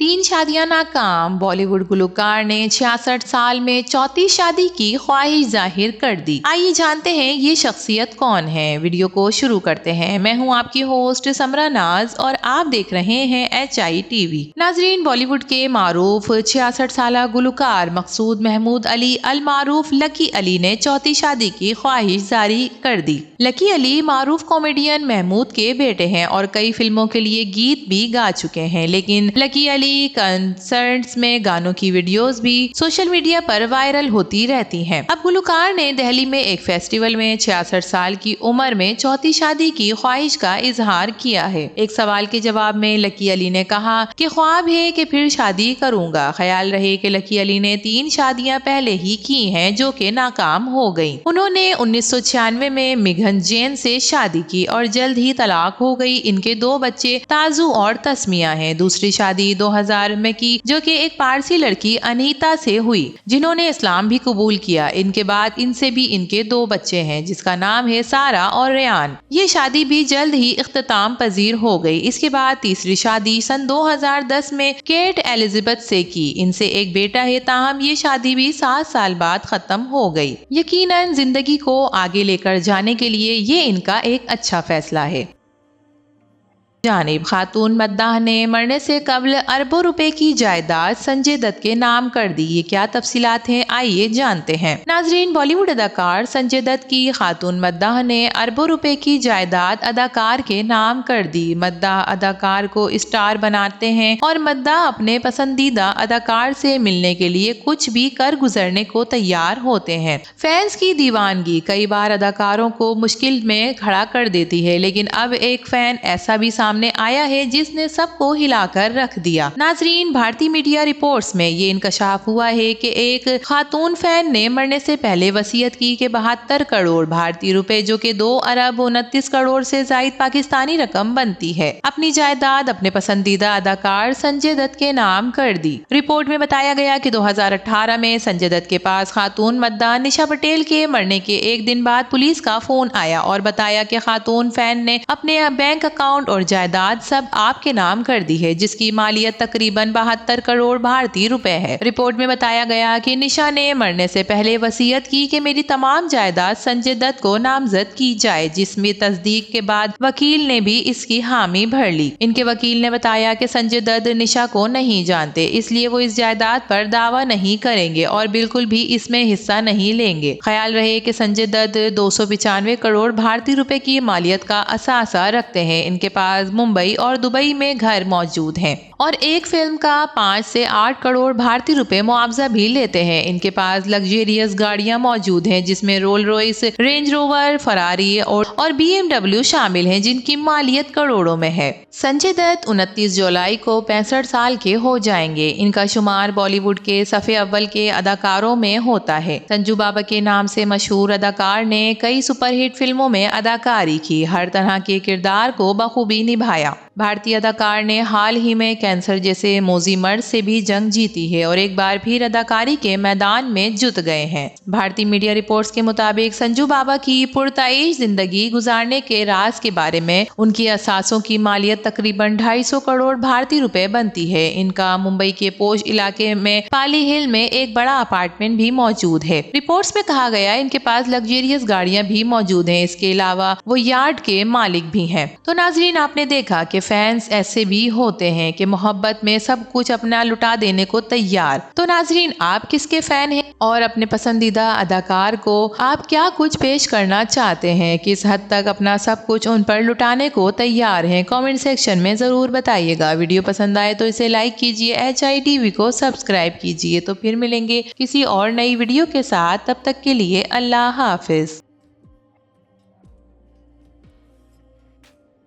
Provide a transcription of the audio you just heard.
3 शादियां नाकाम। बॉलीवुड गुलकार ने 66 साल में चौथी शादी की ख्वाहिश जाहिर कर दी। आइए जानते हैं ये शख्सियत कौन है। वीडियो को शुरू करते हैं। मैं हूं आपकी होस्ट समरा नाज और आप देख रहे हैं HI TV। नाजरीन, बॉलीवुड के मारूफ 66 साल गुलकार मकसूद महमूद अली अल मारूफ लकी अली ने चौथी शादी की ख्वाहिश जारी कर दी। लकी अली मारूफ कॉमेडियन महमूद के बेटे हैं और कई फिल्मों के लिए गीत भी गा चुके हैं, लेकिन लकी अली कंसर्ट्स में गानों की वीडियोस भी सोशल मीडिया पर वायरल होती रहती हैं। अब गुलकार ने दिल्ली में एक फेस्टिवल में 66 साल की उम्र में चौथी शादी की ख्वाहिश का इजहार किया है। एक सवाल के जवाब में लकी अली ने कहा कि ख्वाब है कि फिर शादी करूंगा। ख्याल रहे कि लकी अली ने 3 शादियां पहले ही की हैं जो कि नाकाम हो गयी। उन्होंने 1996 में मिघन जैन से शादी की और जल्द ही तलाक हो गई। इनके 2 बच्चे ताजू और तस्मिया हैं। दूसरी शादी 2000 में की जो कि एक पारसी लड़की अनीता से हुई जिन्होंने इस्लाम भी कबूल किया। इनके बाद इनसे भी इनके 2 बच्चे हैं जिसका नाम है सारा और रेयान। ये शादी भी जल्द ही इख्तिताम पजीर हो गई। इसके बाद तीसरी शादी सन 2010 में केट एलिजाबेथ से की। इनसे एक बेटा है, ताहम ये शादी भी 7 साल बाद खत्म हो गई। यकीनन जिंदगी को आगे लेकर जाने के लिए ये इनका एक अच्छा फैसला है। जानिब खातून मद्दाह ने मरने से कबल अरबों रुपए की जायदाद संजय दत्त के नाम कर दी। ये क्या तफसीलात हैं, आइए जानते हैं। नाजरीन, बॉलीवुड अदाकार संजय दत्त की खातून मद्दाह ने अरबों रुपए की जायदाद अदाकार के नाम कर दी। मद्दाह अदाकार को स्टार बनाते हैं और मद्दाह अपने पसंदीदा अदाकार से मिलने के लिए कुछ भी कर गुजरने को तैयार होते हैं। फैंस की दीवानगी कई बार अदाकारों को मुश्किल में खड़ा कर देती है, लेकिन अब एक फैन ऐसा भी सामने आया है जिसने सबको हिलाकर रख दिया। नाजरीन, भारतीय मीडिया रिपोर्ट्स में ये इंकशाफ हुआ है कि एक खातून फैन ने मरने से पहले वसीयत की कि 72 करोड़ भारतीय रुपए जो कि 2 अरब 29 करोड़ से जायद पाकिस्तानी रकम बनती है, अपनी जायदाद अपने पसंदीदा अदाकार संजय दत्त के नाम कर दी। रिपोर्ट में बताया गया कि 2018 में संजय दत्त के पास खातून मद्दाह निशा पटेल के मरने के एक दिन बाद पुलिस का फोन आया और बताया कि खातून फैन ने अपने बैंक अकाउंट और जायदाद सब आपके नाम कर दी है, जिसकी मालियत तकरीबन 72 करोड़ भारतीय रुपए है। रिपोर्ट में बताया गया कि निशा ने मरने से पहले वसीयत की कि मेरी तमाम जायदाद संजय दत्त को नामजद की जाए, जिसमें तस्दीक के बाद वकील ने भी इसकी हामी भर ली। इनके वकील ने बताया कि संजय दत्त निशा को नहीं जानते, इसलिए वो इस जायदाद पर दावा नहीं करेंगे और बिल्कुल भी इसमें हिस्सा नहीं लेंगे। ख्याल रहे कि संजय दत्त 295 करोड़ भारतीय रुपए की मालियत का असासा रखते हैं। इनके पास मुंबई और दुबई में घर मौजूद हैं और एक फिल्म का 5 से 8 करोड़ भारतीय रुपए मुआवजा भी लेते हैं। इनके पास लग्जरियस गाड़ियां मौजूद हैं जिसमें Rolls Royce, Range Rover, Ferrari और BMW शामिल हैं जिनकी मालियत करोड़ों में है। संजय दत्त 29 जुलाई को 65 साल के हो जाएंगे। इनका शुमार बॉलीवुड के सफ़े अव्वल के अदाकारों में होता है। संजू बाबा के नाम से मशहूर अदाकार ने कई सुपरहिट फिल्मों में अदाकारी की, हर तरह के किरदार को बखूबी निभाया। भारतीय अदाकार ने हाल ही में कैंसर जैसे मोजी मर्ज से भी जंग जीती है और एक बार फिर अदाकारी के मैदान में जुट गए हैं। भारतीय मीडिया रिपोर्ट्स के मुताबिक संजू बाबा की पुरताइश जिंदगी गुजारने के राज के बारे में उनकी असासों की मालियत तकरीबन 250 करोड़ भारतीय रुपए बनती है। इनका मुंबई के पोश इलाके में पाली हिल में एक बड़ा अपार्टमेंट भी मौजूद है। रिपोर्ट्स में कहा गया इनके पास लग्जरियस गाड़ियां भी मौजूद हैं। इसके अलावा वो यार्ड के मालिक भी हैं। तो नाजरीन, आपने देखा कि फैंस ऐसे भी होते हैं कि मोहब्बत में सब कुछ अपना लुटा देने को तैयार। तो नाजरीन, आप किसके फैन हैं और अपने पसंदीदा अदाकार को आप क्या कुछ पेश करना चाहते हैं? किस हद तक अपना सब कुछ उन पर लुटाने को तैयार हैं? कमेंट सेक्शन में जरूर बताइएगा। वीडियो पसंद आए तो इसे लाइक कीजिए, HI TV को सब्सक्राइब कीजिए। तो फिर मिलेंगे किसी और नई वीडियो के साथ, तब तक के लिए अल्लाह हाफिज।